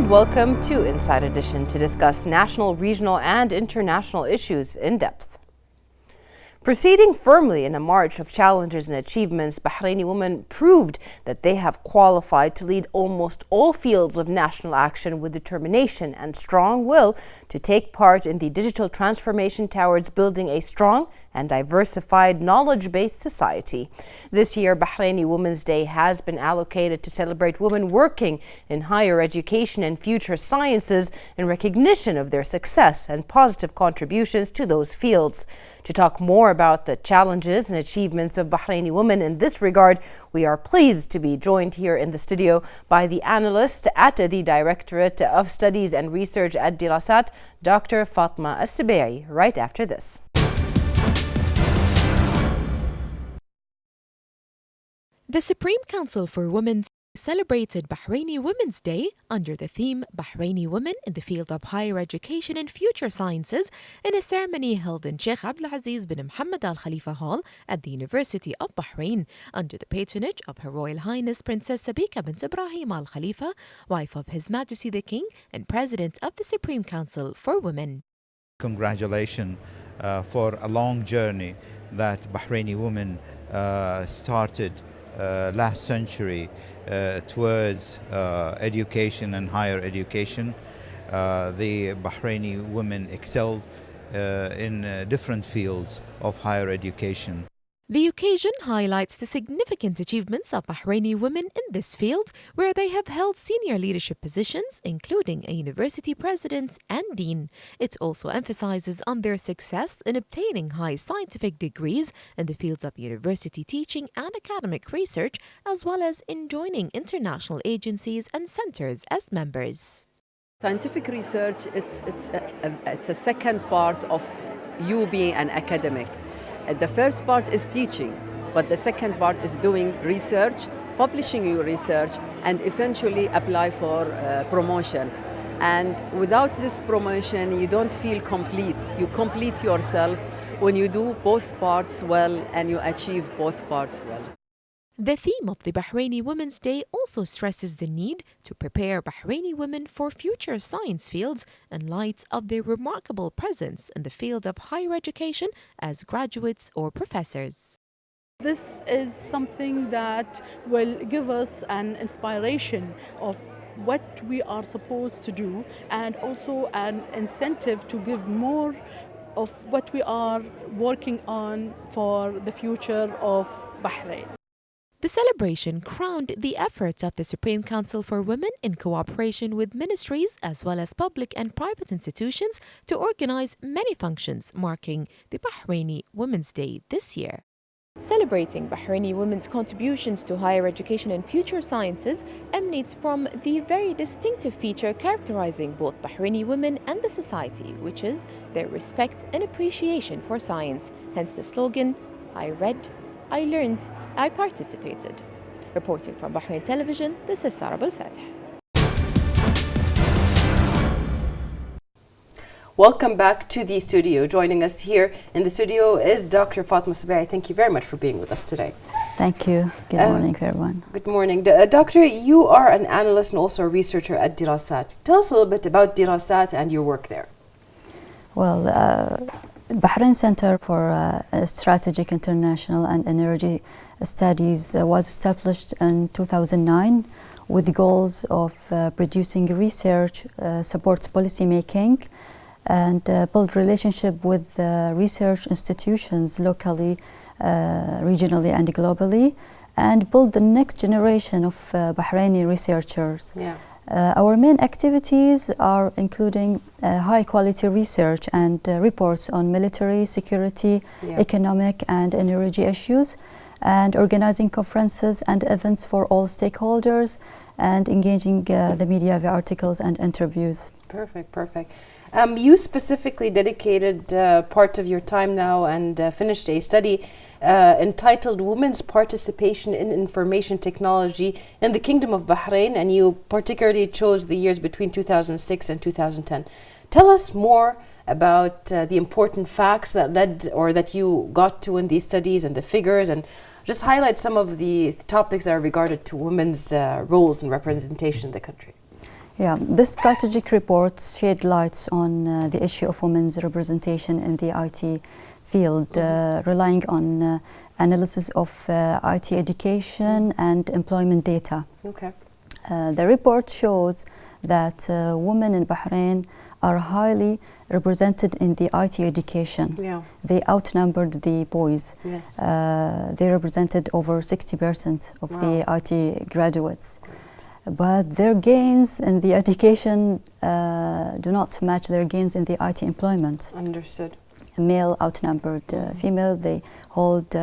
and welcome to Inside Edition to discuss national, regional, and international issues in depth. Proceeding firmly in a march of challenges and achievements, Bahraini women proved that they have qualified to lead almost all fields of national action with determination and strong will to take part in the digital transformation towards building a strong and diversified knowledge-based society. This year, Bahraini Women's Day has been allocated to celebrate women working in higher education and future sciences in recognition of their success and positive contributions to those fields. To talk more about the challenges and achievements of Bahraini women in this regard, we are pleased to be joined here in the studio by the analyst at the Directorate of Studies and Research at Dirasat, Dr. Fatma As-Sabai, right after this. The Supreme Council for Women celebrated Bahraini Women's Day under the theme Bahraini Women in the Field of Higher Education and Future Sciences in a ceremony held in Sheikh Abdulaziz bin Mohammed Al Khalifa Hall at the University of Bahrain under the patronage of Her Royal Highness Princess Sabika bint Ibrahim Al Khalifa, wife of His Majesty the King and President of the Supreme Council for Women. Congratulations for a long journey that Bahraini women started last century towards education and higher education. The Bahraini women excelled in different fields of higher education. The occasion highlights the significant achievements of Bahraini women in this field, where they have held senior leadership positions, including a university president and dean. It also emphasizes on their success in obtaining high scientific degrees in the fields of university teaching and academic research, as well as in joining international agencies and centers as members. Scientific research, it's a second part of you being an academic. The first part is teaching, but the second part is doing research, publishing your research, and eventually apply for promotion. And without this promotion, you don't feel complete. You complete yourself when you do both parts well and you achieve both parts well. The theme of the Bahraini Women's Day also stresses the need to prepare Bahraini women for future science fields in light of their remarkable presence in the field of higher education as graduates or professors. This is something that will give us an inspiration of what we are supposed to do, and also an incentive to give more of what we are working on for the future of Bahrain. The celebration crowned the efforts of the Supreme Council for Women in cooperation with ministries as well as public and private institutions to organize many functions marking the Bahraini Women's Day this year. Celebrating Bahraini women's contributions to higher education and future sciences emanates from the very distinctive feature characterizing both Bahraini women and the society, which is their respect and appreciation for science. Hence the slogan, I read, I learned, I participated. Reporting from Bahrain Television, this is Sarah Al-Fatih. Welcome back to the studio. Joining us here in the studio is Dr. Fatma As-Sabai. Thank you very much for being with us today. Thank you. Good morning, everyone. Good morning. Doctor, you are an analyst and also a researcher at Dirasat. Tell us a little bit about Dirasat and your work there. Well, Bahrain Center for Strategic International and Energy Studies was established in 2009 with the goals of producing research, supports policy making, and build relationship with research institutions locally, regionally, and globally, and build the next generation of Bahraini researchers. Yeah. Our main activities are including high quality research and reports on military, security, economic and energy issues, and organizing conferences and events for all stakeholders, and engaging the media via articles and interviews. Perfect, perfect. You specifically dedicated part of your time now and finished a study entitled Women's Participation in Information Technology in the Kingdom of Bahrain, and you particularly chose the years between 2006 and 2010. Tell us more about the important facts that led or that you got to in these studies and the figures, and just highlight some of the topics that are regarded to women's roles and representation in the country. Yeah, this strategic report shed lights on the issue of women's representation in the IT field, relying on analysis of IT education and employment data. Okay. The report shows that women in Bahrain are highly represented in the IT education. Yeah. They outnumbered the boys. Yes. They represented over 60% of Wow. the IT graduates. But their gains in the education do not match their gains in the IT employment. Understood. Male outnumbered female. They hold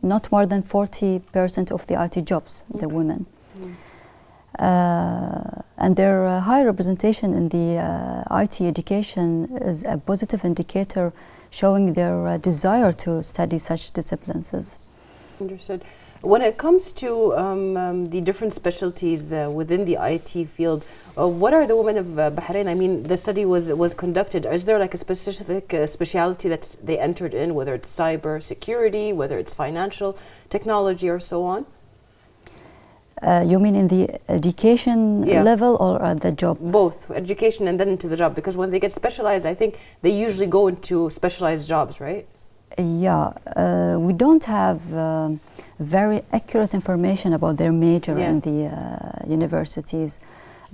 not more than 40% of the IT jobs, the women. And their high representation in the IT education is a positive indicator showing their desire to study such disciplines. Understood. When it comes to the different specialties within the IT field, what are the women of Bahrain? I mean, the study was conducted. Is there like a specific specialty that they entered in, whether it's cyber security, whether it's financial technology, or so on? You mean in the education level or at the job? Both, education and then into the job. Because when they get specialized, I think they usually go into specialized jobs, right? Yeah, we don't have very accurate information about their major in the universities,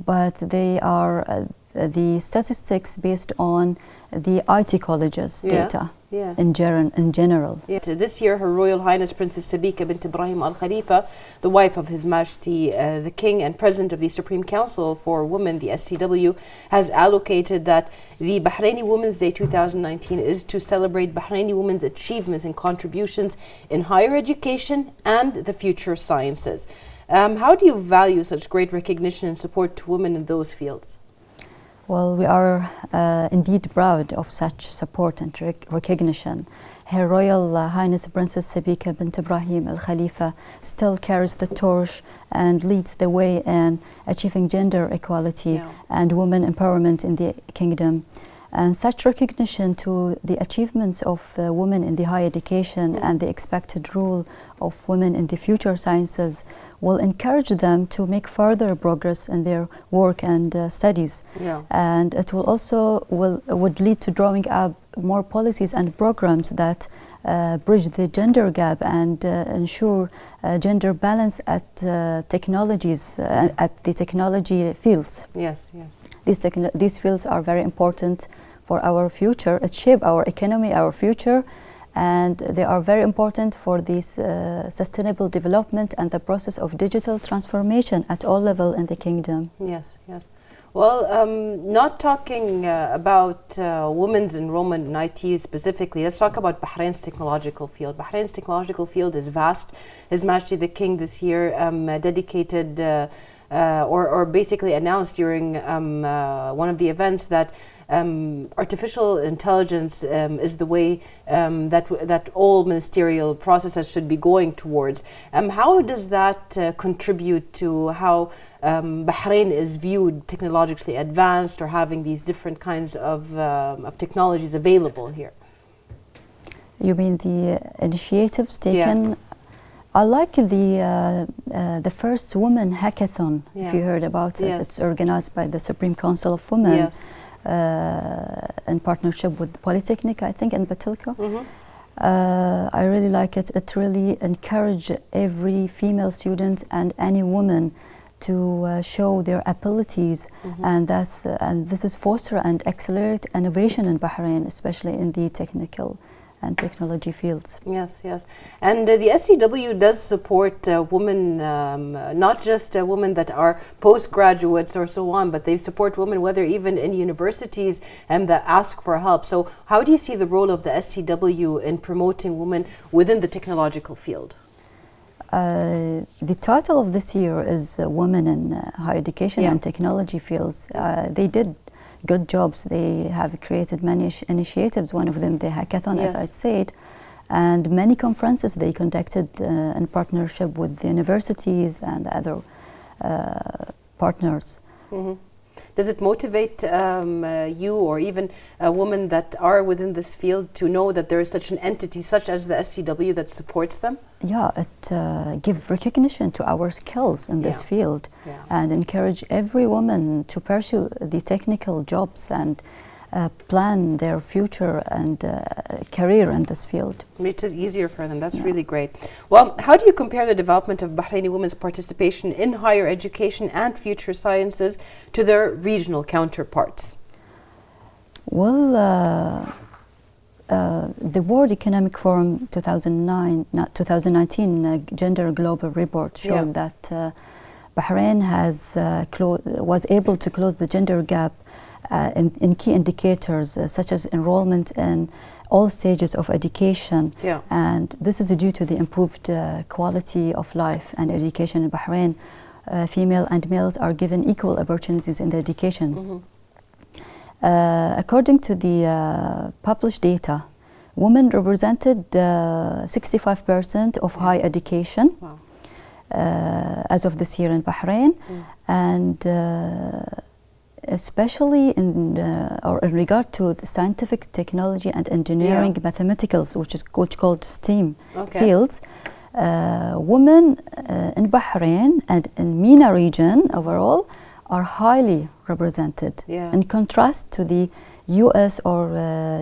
but they are the statistics based on the IT colleges data in general. This year, Her Royal Highness Princess Sabika bint Ibrahim Al Khalifa, the wife of His Majesty the King and President of the Supreme Council for Women, the STW, has allocated that the Bahraini Women's Day 2019 is to celebrate Bahraini women's achievements and contributions in higher education and the future sciences. How do you value such great recognition and support to women in those fields? Well, we are indeed proud of such support and recognition. Her Royal Highness Princess Sabika bint Ibrahim Al Khalifa still carries the torch and leads the way in achieving gender equality and women empowerment in the kingdom. And such recognition to the achievements of women in the higher education and the expected role of women in the future sciences will encourage them to make further progress in their work and studies. And it will also would lead to drawing up more policies and programs that bridge the gender gap and ensure gender balance at technologies at the technology fields. Yes. These fields are very important for our future. It shapes our economy, our future, and they are very important for this sustainable development and the process of digital transformation at all levels in the kingdom. Yes. Well, not talking about women's enrollment in IT specifically, let's talk about Bahrain's technological field. Bahrain's technological field is vast. His Majesty the King this year dedicated or basically announced during one of the events that artificial intelligence is the way that all ministerial processes should be going towards. How does that contribute to how Bahrain is viewed technologically advanced or having these different kinds of technologies available here? You mean the initiatives taken? I like the first women hackathon, if you heard about it. It's organized by the Supreme Council of Women in partnership with Polytechnic, I think, in Batilka. I really like it. It really encourages every female student and any woman to show their abilities, and this is foster and accelerate innovation in Bahrain, especially in the technical and technology fields. Yes. And the STW does support women, not just women that are postgraduates or so on, but they support women whether even in universities that ask for help. So how do you see the role of the STW in promoting women within the technological field? The title of this year is Women in Higher Education and Technology Fields. They did good jobs. They have created many initiatives, one of them the hackathon, as I said, and many conferences they conducted in partnership with the universities and other partners. Does it motivate you or even women that are within this field to know that there is such an entity such as the SCW that supports them? Yeah, it gives recognition to our skills in this field and encourage every woman to pursue the technical jobs and plan their future and career in this field. Makes it easier for them. That's really great. Well, how do you compare the development of Bahraini women's participation in higher education and future sciences to their regional counterparts? Well, the World Economic Forum 2019 Gender Global Report showed that Bahrain was able to close the gender gap in key indicators such as enrollment in all stages of education, and this is due to the improved quality of life and education in Bahrain. Female and males are given equal opportunities in the education. According to the published data, women represented 65% of higher education as of this year in Bahrain, and especially in regard to the scientific, technology and engineering, mathematicals, which called STEAM fields, women in Bahrain and in MENA region overall are highly represented in contrast to the US or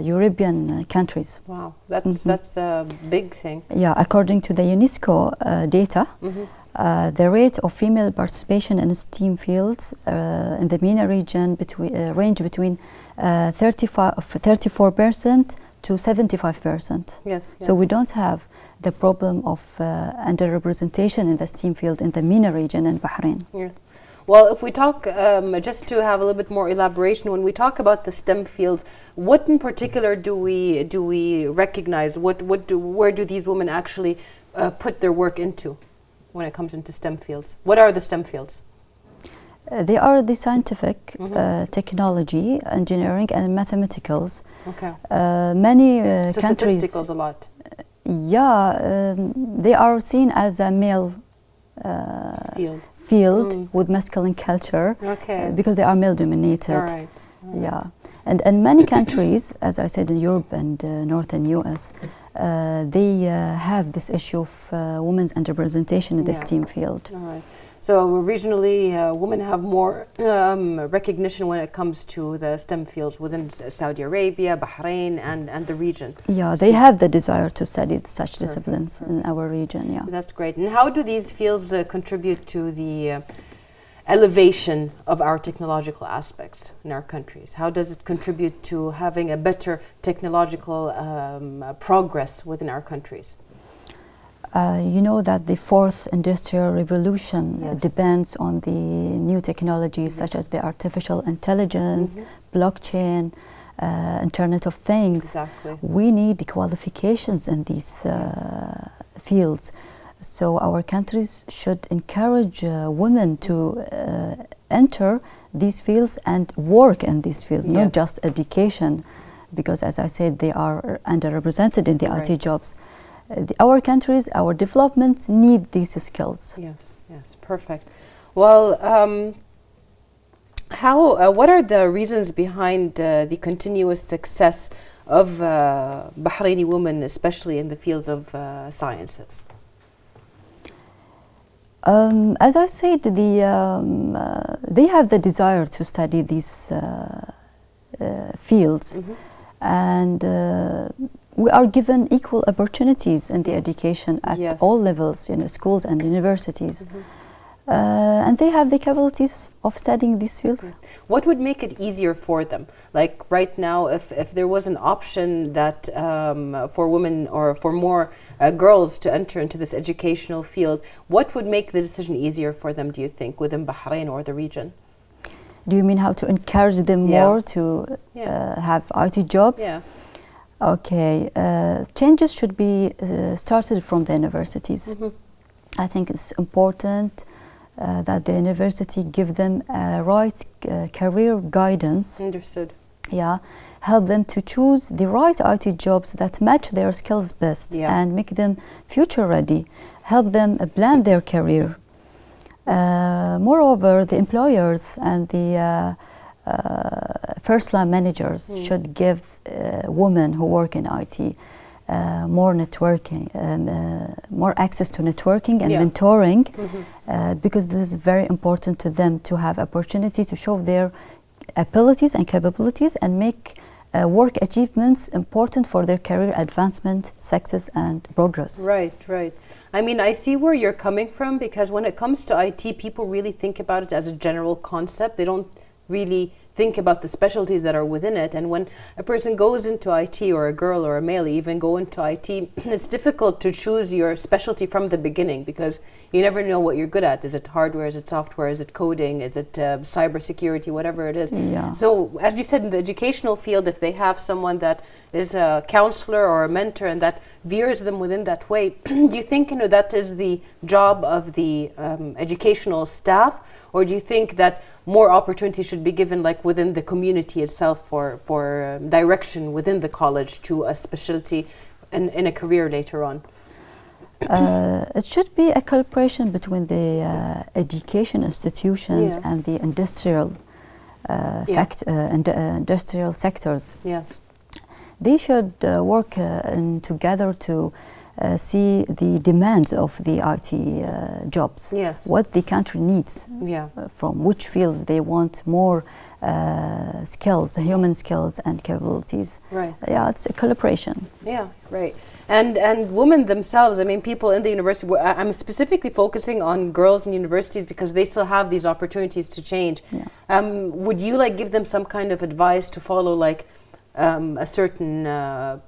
European countries. Wow, that's a big thing. Yeah, according to the UNESCO data, the rate of female participation in STEAM fields in the MENA region range between 34% to 75%. So we don't have the problem of underrepresentation in the STEAM field in the MENA region in Bahrain. Well, if we talk, just to have a little bit more elaboration, when we talk about the STEM fields, what in particular do we recognize? Where do these women actually put their work into when it comes into STEM fields? What are the STEM fields? They are the scientific, technology, engineering, and mathematicals. Many countries. Statisticals a lot. Yeah, they are seen as a male field with masculine culture because they are male dominated. And many countries, as I said, in Europe and northern US, they have this issue of women's underrepresentation in the STEAM field. So regionally, women have more recognition when it comes to the STEM fields within Saudi Arabia, Bahrain, and the region. Yeah, they have the desire to study such disciplines in our region. Yeah, that's great. And how do these fields contribute to the elevation of our technological aspects in our countries? How does it contribute to having a better technological progress within our countries? You know that the fourth industrial revolution depends on the new technologies such as the artificial intelligence, blockchain, Internet of Things. We need qualifications in these fields. So our countries should encourage women to enter these fields and work in these fields, not just education, because as I said, they are underrepresented in the IT jobs. Our countries, our development need these skills. Yes, perfect. Well, what are the reasons behind the continuous success of Bahraini women, especially in the fields of sciences? As I said, they have the desire to study these fields, and we are given equal opportunities in the education at all levels, schools and universities. And they have the capabilities of studying these fields. What would make it easier for them? Like right now, if there was an option that for women or for more girls to enter into this educational field, what would make the decision easier for them, do you think, within Bahrain or the region? Do you mean how to encourage them more to have IT jobs? Okay, changes should be started from the universities. I think it's important that the university give them right career guidance. Understood. Yeah, help them to choose the right IT jobs that match their skills best and make them future ready. Help them plan their career. Moreover, the employers and the first-line managers should give women who work in IT more networking, more access to networking and mentoring, because this is very important to them to have opportunity to show their abilities and capabilities and make work achievements important for their career advancement, success and progress. Right, right. I mean, I see where you're coming from, because when it comes to IT, people really think about it as a general concept. They don't really think about the specialties that are within it. And when a person goes into IT, or a girl or a male even go into IT, it's difficult to choose your specialty from the beginning, because you never know what you're good at. Is it hardware? Is it software? Is it coding? Is it cybersecurity? Whatever it is. Yeah. So as you said, in the educational field, if they have someone that is a counselor or a mentor and that veers them within that way, do you think that is the job of the educational staff? Or do you think that more opportunity should be given, like within the community itself, for direction within the college to a specialty in a career later on? It should be a collaboration between the education institutions and the industrial industrial sectors. Yes. They should work together to see the demands of the IT jobs, what the country needs, from which fields they want more skills, human skills and capabilities. Right. Yeah, it's a collaboration. Yeah, right. And women themselves, I mean, people in the university, I'm specifically focusing on girls in universities because they still have these opportunities to change. Yeah. Would you give them some kind of advice to follow, a certain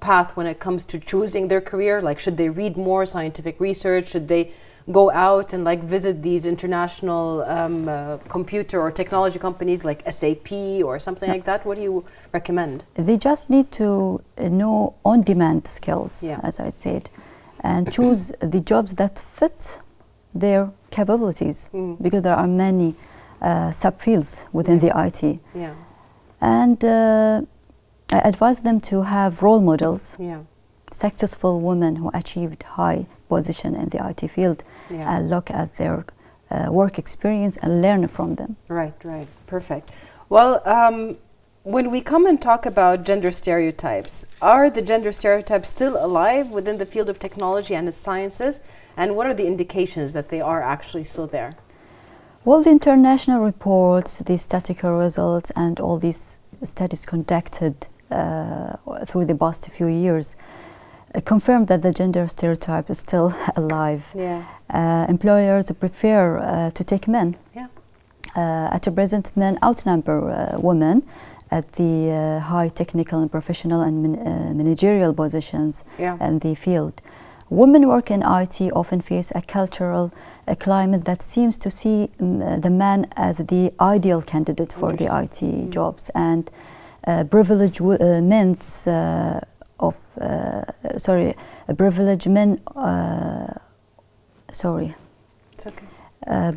path when it comes to choosing their career? Should they read more scientific research? Should they go out and visit these international computer or technology companies like SAP or something like that? What do you recommend? They just need to know on-demand skills, as I said, and choose the jobs that fit their capabilities, because there are many subfields within the IT. Yeah. And I advise them to have role models, successful women who achieved high position in the IT field, and look at their work experience and learn from them. Right, right. Perfect. Well, when we come and talk about gender stereotypes, are the gender stereotypes still alive within the field of technology and its sciences? And what are the indications that they are actually still there? Well, the international reports, the statistical results, and all these studies conducted through the past few years confirm that the gender stereotype is still alive. Employers prefer to take men. At present, men outnumber women at the high technical and professional and managerial positions in the field. Women work in IT often face a cultural climate that seems to see the man as the ideal candidate for the IT jobs, and privileged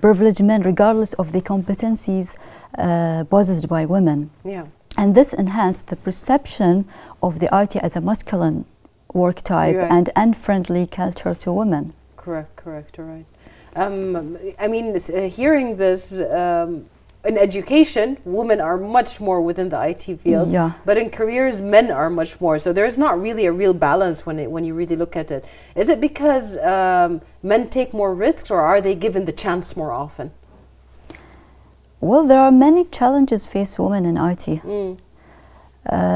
privileged men regardless of the competencies possessed by women. And this enhanced the perception of the IT as a masculine work type and unfriendly culture to women. Correct, right. I mean, hearing this, in education, women are much more within the IT field, but in careers, men are much more. So there's not really a real balance when you really look at it. Is it because men take more risks, or are they given the chance more often? Well, there are many challenges faced women in IT,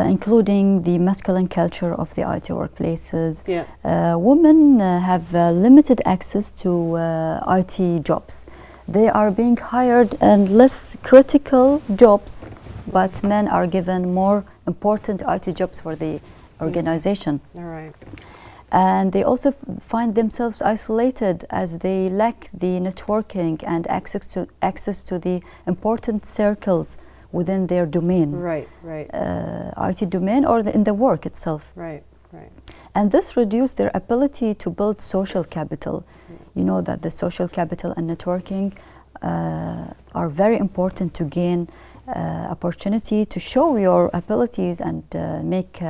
including the masculine culture of the IT workplaces. Women have limited access to IT jobs. They are being hired in less critical jobs, but men are given more important IT jobs for the organization. All right. And they also find themselves isolated as they lack the networking and access to the important circles within their domain. Right. IT domain or in the work itself. Right. And this reduced their ability to build social capital. You know that the social capital and networking are very important to gain opportunity to show your abilities and make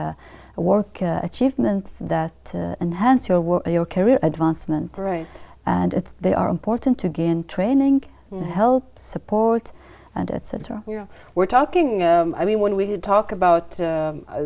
work achievements that enhance your career advancement. Right. And they are important to gain training help, support, and etc. Yeah, we're talking, I mean, when we talk about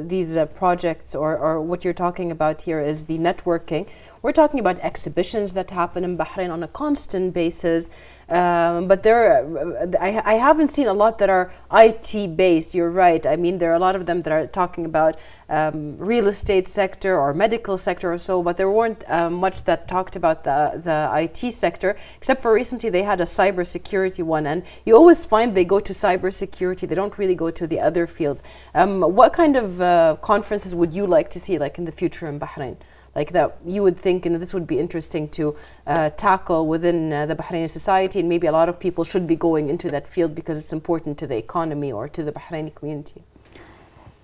these projects, or what you're talking about here is the networking, we're talking about exhibitions that happen in Bahrain on a constant basis. But I haven't seen a lot that are IT based. You're right. I mean, there are a lot of them that are talking about real estate sector or medical sector or so, but there weren't much that talked about the IT sector, except for recently they had a cybersecurity one. And you always find they go to cybersecurity. They don't really go to the other fields. What kind of conferences would you like to see, like in the future in Bahrain? Like that you would think, and this would be interesting to tackle within the Bahraini society, and maybe a lot of people should be going into that field because it's important to the economy or to the Bahraini community.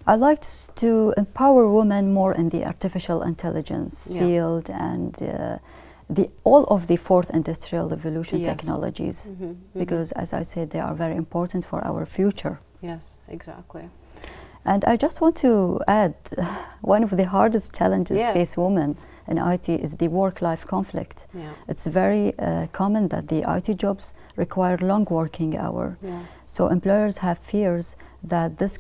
I'd like to empower women more in the artificial intelligence field and all of the fourth industrial revolution technologies, because as I said, they are very important for our future. Yes, exactly. And I just want to add, one of the hardest challenges face women in IT is the work-life conflict. It's very common that the IT jobs require long working hour. So employers have fears that this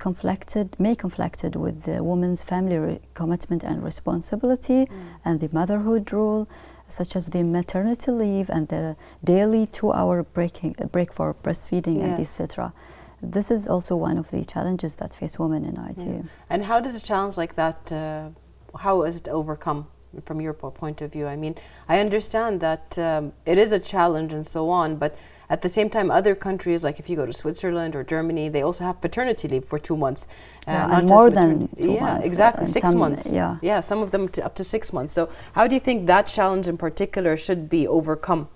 may conflict with the woman's family commitment and responsibility and the motherhood rule, such as the maternity leave and the daily 2-hour break for breastfeeding and etc. This is also one of the challenges that face women in IT. And how does a challenge like that, how is it overcome from your point of view? I mean, I understand that it is a challenge and so on, but at the same time, other countries, like if you go to Switzerland or Germany, they also have paternity leave for 2 months. And more than 2 months. Yeah, exactly, 6 months. Yeah, some of them up to 6 months. So how do you think that challenge in particular should be overcome?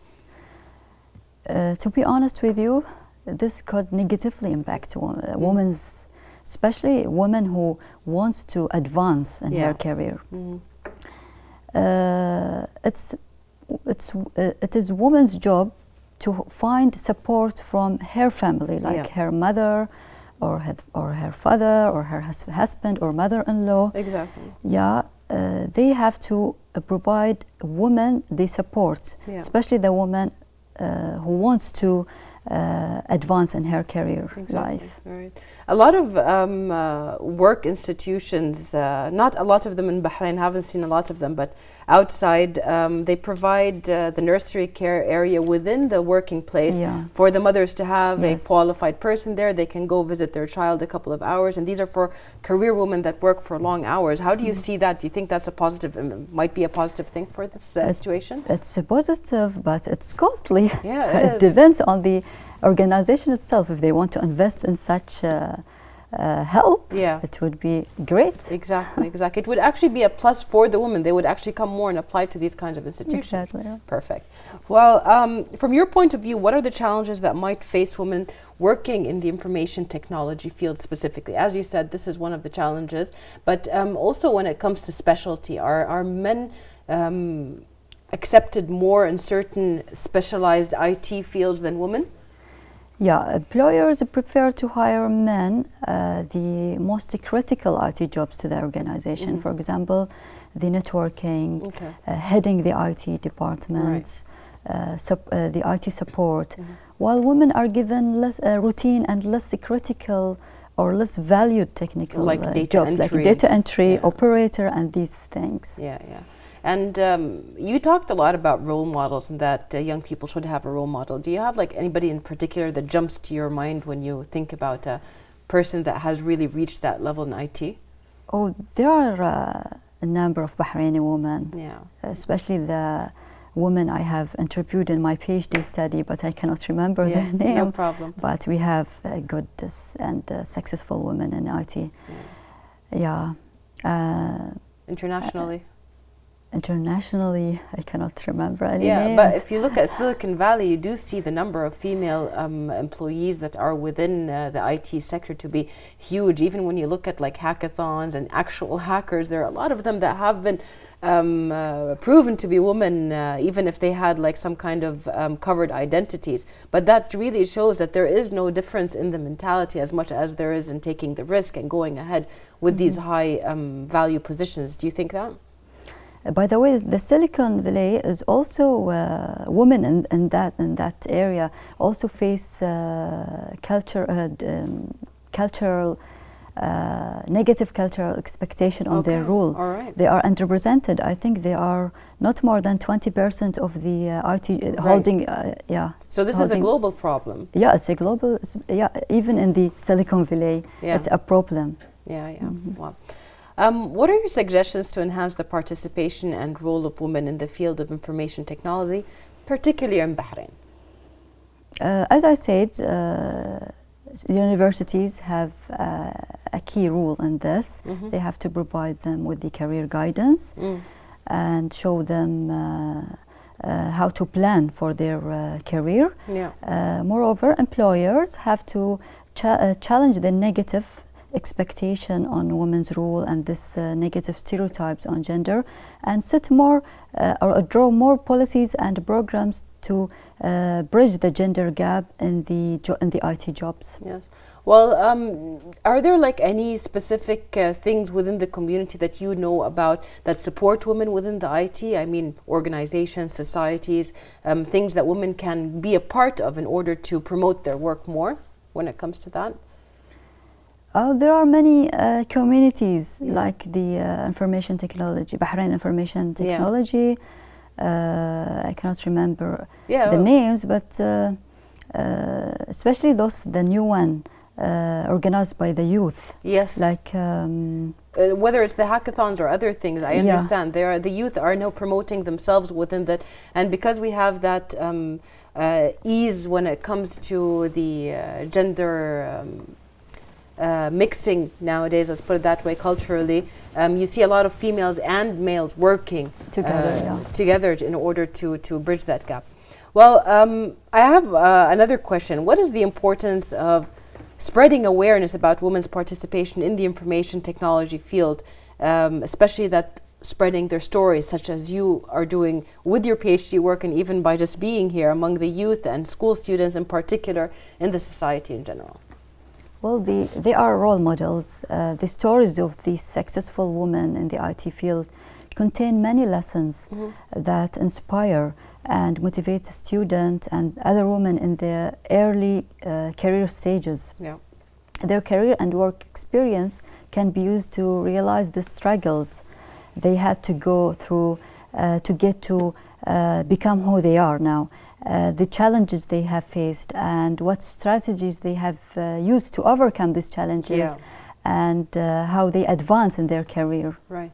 To be honest with you, this could negatively impact women's, especially women who wants to advance in her career. It is woman's job to find support from her family, like her mother, or her father, or her husband, or mother-in-law. Exactly. They have to provide women the support, especially the woman who wants to advance in her career life. Right. A lot of work institutions, not a lot of them in Bahrain, haven't seen a lot of them, but outside they provide the nursery care area within the working place for the mothers to have a qualified person there. They can go visit their child a couple of hours, and these are for career women that work for long hours. How do you see that? Do you think that's a positive, might be a positive thing for this situation? It's a positive, but it's costly. Yeah, it depends on the organization itself. If they want to invest in such help, it would be great. Exactly. It would actually be a plus for the women. They would actually come more and apply to these kinds of institutions. Exactly. Yeah. Perfect. Well, from your point of view, what are the challenges that might face women working in the information technology field specifically? As you said, this is one of the challenges, but also when it comes to specialty, are men accepted more in certain specialized IT fields than women? Yeah, employers prefer to hire men, the most critical IT jobs to the organization. For example, the networking, heading the IT departments, the IT support, while women are given less routine and less critical or less valued technical jobs, like data entry, operator, and these things. And you talked a lot about role models and that young people should have a role model. Do you have like anybody in particular that jumps to your mind when you think about a person that has really reached that level in IT? Oh, there are a number of Bahraini women, especially the women I have interviewed in my PhD study, but I cannot remember their name. No problem. But we have good and successful women in IT. Internationally, I cannot remember any names. But if you look at Silicon Valley, you do see the number of female employees that are within the IT sector to be huge. Even when you look at like hackathons and actual hackers, there are a lot of them that have been proven to be women, even if they had like some kind of covered identities. But that really shows that there is no difference in the mentality as much as there is in taking the risk and going ahead with these high value positions. Do you think that? By the way, the Silicon Valley is also women in that area also face cultural negative cultural expectation on their role. All right. They are underrepresented. I think they are not more than 20% of the IT holding. So this is a global problem. Yeah, it's a global. Even in the Silicon Valley, it's a problem. Wow. What are your suggestions to enhance the participation and role of women in the field of information technology, particularly in Bahrain? As I said, universities have a key role in this. They have to provide them with the career guidance and show them how to plan for their career. Moreover, employers have to challenge the negative expectation on women's role and this negative stereotypes on gender, and set more or draw more policies and programs to bridge the gender gap in the IT jobs. Yes. Well, are there like any specific things within the community that you know about that support women within the IT? I mean, organizations, societies, things that women can be a part of in order to promote their work more when it comes to that? There are many communities like the information technology, Bahrain Information Technology. I cannot remember the names, but especially the new one organized by the youth. Yes. Like whether it's the hackathons or other things, I understand. The youth are now promoting themselves within that, and because we have that ease when it comes to the gender. Mixing nowadays, let's put it that way, culturally, you see a lot of females and males working together in order to bridge that gap. Well, I have another question. What is the importance of spreading awareness about women's participation in the information technology field, especially that spreading their stories, such as you are doing with your PhD work and even by just being here among the youth and school students in particular, in the society in general? Well, they are role models. The stories of these successful women in the IT field contain many lessons that inspire and motivate the student and other women in their early career stages. Their career and work experience can be used to realize the struggles they had to go through to get to become who they are now. The challenges they have faced and what strategies they have used to overcome these challenges, and how they advance in their career. Right.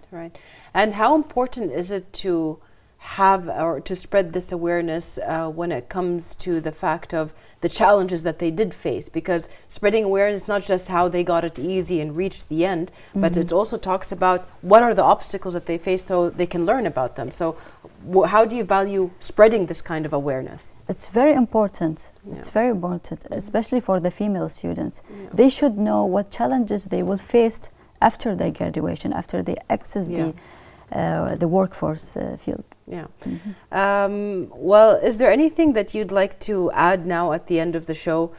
And how important is it to have or to spread this awareness when it comes to the fact of the challenges that they did face? Because spreading awareness, not just how they got it easy and reached the end, but it also talks about what are the obstacles that they face so they can learn about them. So how do you value spreading this kind of awareness? It's very important. It's very important, especially for the female students. They should know what challenges they will face after their graduation, after they access the workforce field. Well, is there anything that you'd like to add now at the end of the show?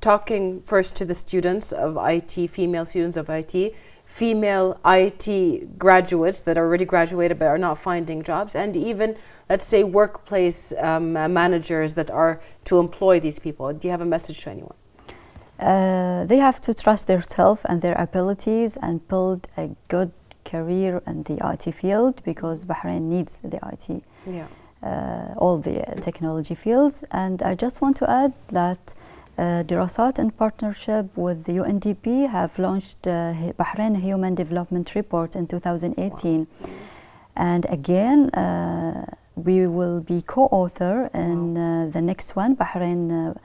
Talking first to the students of IT, female students of IT, female IT graduates that are already graduated but are not finding jobs, and even, let's say, workplace managers that are to employ these people. Do you have a message to anyone? They have to trust themselves and their abilities and build a good career in the IT field, because Bahrain needs the IT, all the technology fields. And I just want to add that Dirasat, in partnership with the UNDP, have launched Bahrain Human Development Report in 2018. And again, we will be co-author in the next one, Bahrain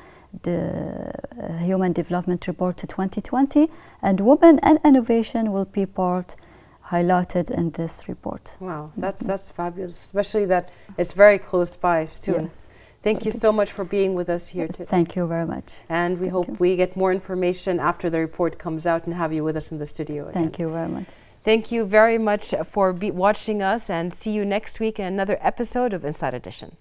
the Human Development Report 2020, and Women and Innovation will be highlighted in this report. Wow, that's fabulous, especially that it's very close by soon. Thank you so much for being with us here today. Thank you very much. And we hope we get more information after the report comes out and have you with us in the studio again. Thank you very much. Thank you very much for watching us, and see you next week in another episode of Inside Edition.